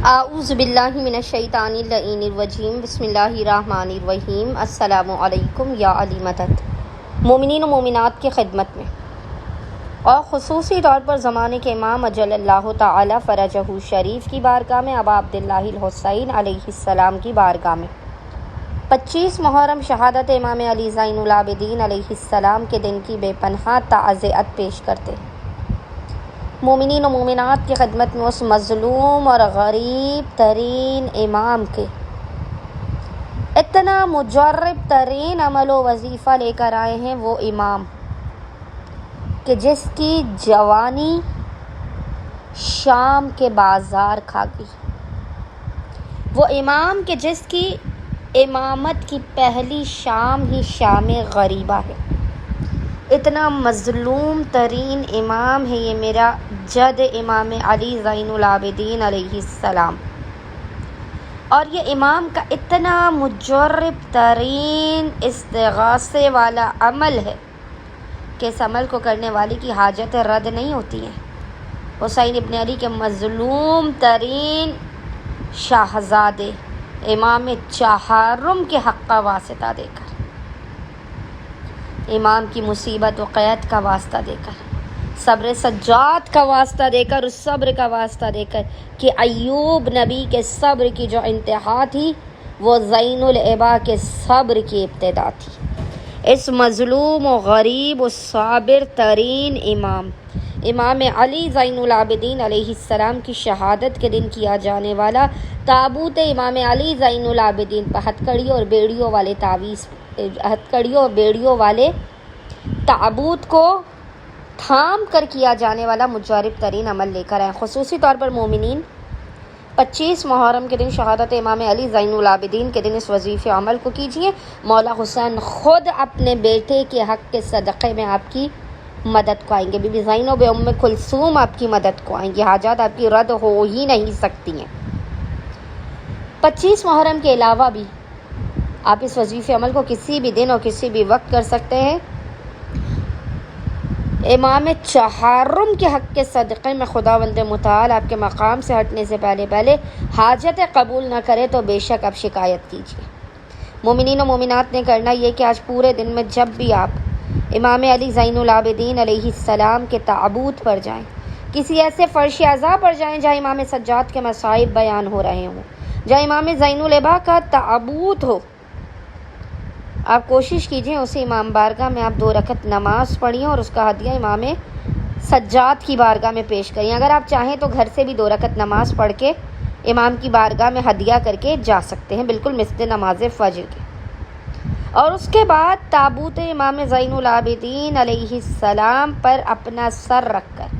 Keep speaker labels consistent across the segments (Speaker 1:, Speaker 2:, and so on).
Speaker 1: اعوذ باللہ من الشیطان اللعین الرجیم بسم اللہ الرحمن الرحیم السلام علیکم یا علی مدد۔ مومنین و مومنات کی خدمت میں اور خصوصی طور پر زمانے کے امام اجل اللہ تعالی فرجہ شریف کی بارگاہ میں ابا عبداللہ الحسین علیہ السلام کی بارگاہ میں 25 محرم شہادت امام علی زین العابدین علیہ السلام کے دن کی بے پناہ تعزیت پیش کرتے ہیں۔ مومنین و مومنات کی خدمت میں اس مظلوم اور غریب ترین امام کے اتنا مجرب ترین عمل و وظیفہ لے کر آئے ہیں، وہ امام کہ جس کی جوانی شام کے بازار کھا گئی، وہ امام کہ جس کی امامت کی پہلی شام ہی شام غریبہ ہے۔ اتنا مظلوم ترین امام ہے یہ میرا جد امام علی زین العابدین علیہ السلام، اور یہ امام کا اتنا مجرب ترین استغاثے والا عمل ہے کہ اس عمل کو کرنے والے کی حاجتیں رد نہیں ہوتی ہیں۔ حسین ابن علی کے مظلوم ترین شاہزادے امام چہارم کے حق کا واسطہ دے کر، امام کی مصیبت و قید کا واسطہ دے کر، صبر سجاد کا واسطہ دے کر، اس صبر کا واسطہ دے کر کہ ایوب نبی کے صبر کی جو انتہا تھی وہ زین العبا کے صبر کی ابتدا تھی۔ اس مظلوم و غریب و صابر ترین امام علی زین العابدین علیہ السلام کی شہادت کے دن کیا جانے والا تابوت امام علی زین العابدین پر ہتھکڑیوں اور بیڑیوں والے تابوت کو تھام کر کیا جانے والا مجرب ترین عمل لے کر آئے۔ خصوصی طور پر مومنین 25 محرم کے دن شہادت امام علی زین العابدین کے دن اس وظیفے عمل کو کیجیے۔ مولا حسین خود اپنے بیٹے کے حق کے صدقے میں آپ کی مدد کو آئیں گے، بی بی زینب ام کلثوم آپ کی مدد کو آئیں گی، حاجات آپ کی رد ہو ہی نہیں سکتی ہیں۔ 25 محرم کے علاوہ بھی آپ اس وظیفے عمل کو کسی بھی دن اور کسی بھی وقت کر سکتے ہیں۔ امام چہارم کے حق کے صدقے میں خداوند متعال آپ کے مقام سے ہٹنے سے پہلے حاجت قبول نہ کرے تو بے شک آپ شکایت کیجیے۔ مومنین و مومنات نے کرنا یہ کہ آج پورے دن میں جب بھی آپ امام علی زین العابدین علیہ السلام کے تابوت پر جائیں، کسی ایسے فرش اعضاء پر جائیں جہاں امام سجاد کے مصائب بیان ہو رہے ہوں، جہاں امام زین العبا کا تابوت ہو، آپ کوشش کیجئے اسی امام بارگاہ میں آپ 2 رکعت نماز پڑھیں اور اس کا ہدیہ امام سجاد کی بارگاہ میں پیش کریں۔ اگر آپ چاہیں تو گھر سے بھی 2 رکعت نماز پڑھ کے امام کی بارگاہ میں ہدیہ کر کے جا سکتے ہیں، بالکل مثل نماز فجر کے۔ اور اس کے بعد تابوت امام زین العابدین علیہ السلام پر اپنا سر رکھ کر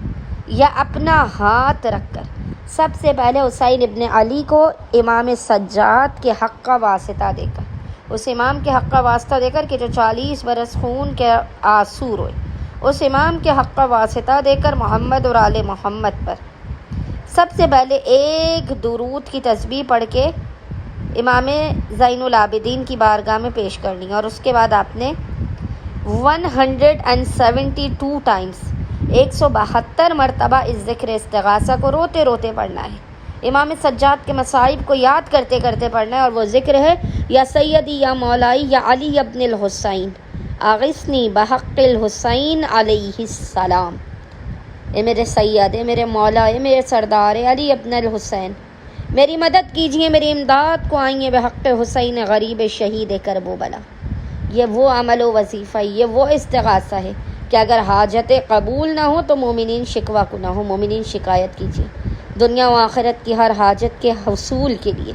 Speaker 1: یا اپنا ہاتھ رکھ کر سب سے پہلے حسین ابن علی کو امام سجاد کے حق کا واسطہ دے کر، اس امام کے حق کا واسطہ دے کر کہ جو 40 برس خون کے آنسو روئے، اس امام کے حق کا واسطہ دے کر محمد اور آل محمد پر سب سے پہلے ایک درود کی تسبیح پڑھ کے امام زین العابدین کی بارگاہ میں پیش کرنی ہے، اور اس کے بعد آپ نے 172 ٹائمز 172 مرتبہ اس ذکر استغاثہ کو روتے روتے پڑھنا ہے، امام سجاد کے مصائب کو یاد کرتے کرتے پڑھنا ہے، اور وہ ذکر ہے یا سیدی یا مولائی یا علی ابن الحسین اغثنی بحق الحسین علیہ السلام، اے میرے سید، اے میرے مولا، اے میرے سردار علی ابن الحسین، میری مدد کیجئے، میری امداد کو آئیے بحق حسین غریب شہید کرب و بلا۔ یہ وہ عمل و وظیفہ، یہ وہ استغاثہ ہے کہ اگر حاجت قبول نہ ہو تو مومنین شکوہ کو نہ ہو، مومنین شکایت کیجئے دنیا و آخرت کی ہر حاجت کے حصول کے لیے،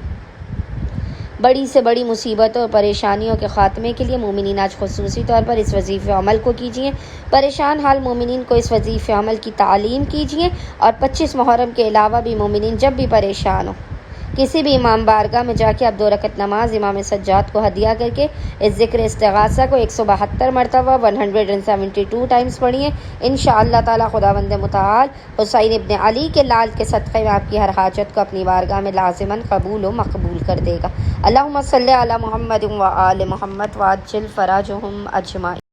Speaker 1: بڑی سے بڑی مصیبتوں اور پریشانیوں کے خاتمے کے لیے مومنین آج خصوصی طور پر اس وظیفے عمل کو کیجیے۔ پریشان حال مومنین کو اس وظیفے عمل کی تعلیم کیجیے، اور 25 محرم کے علاوہ بھی مومنین جب بھی پریشان ہو کسی بھی امام بارگاہ میں جا کے آپ 2 رکعت نماز امام سجاد کو ہدیہ کر کے اس ذکر استغاثہ کو 172 مرتبہ 172 ٹائمز پڑھیے۔ انشاءاللہ تعالی خداوند متعال حسین ابن علی کے لال کے صدقے میں آپ کی ہر حاجت کو اپنی بارگاہ میں لازماً قبول و مقبول کر دے گا۔ اللہم صلی علی محمد و آل محمد وعجل فرجہم اجمعین۔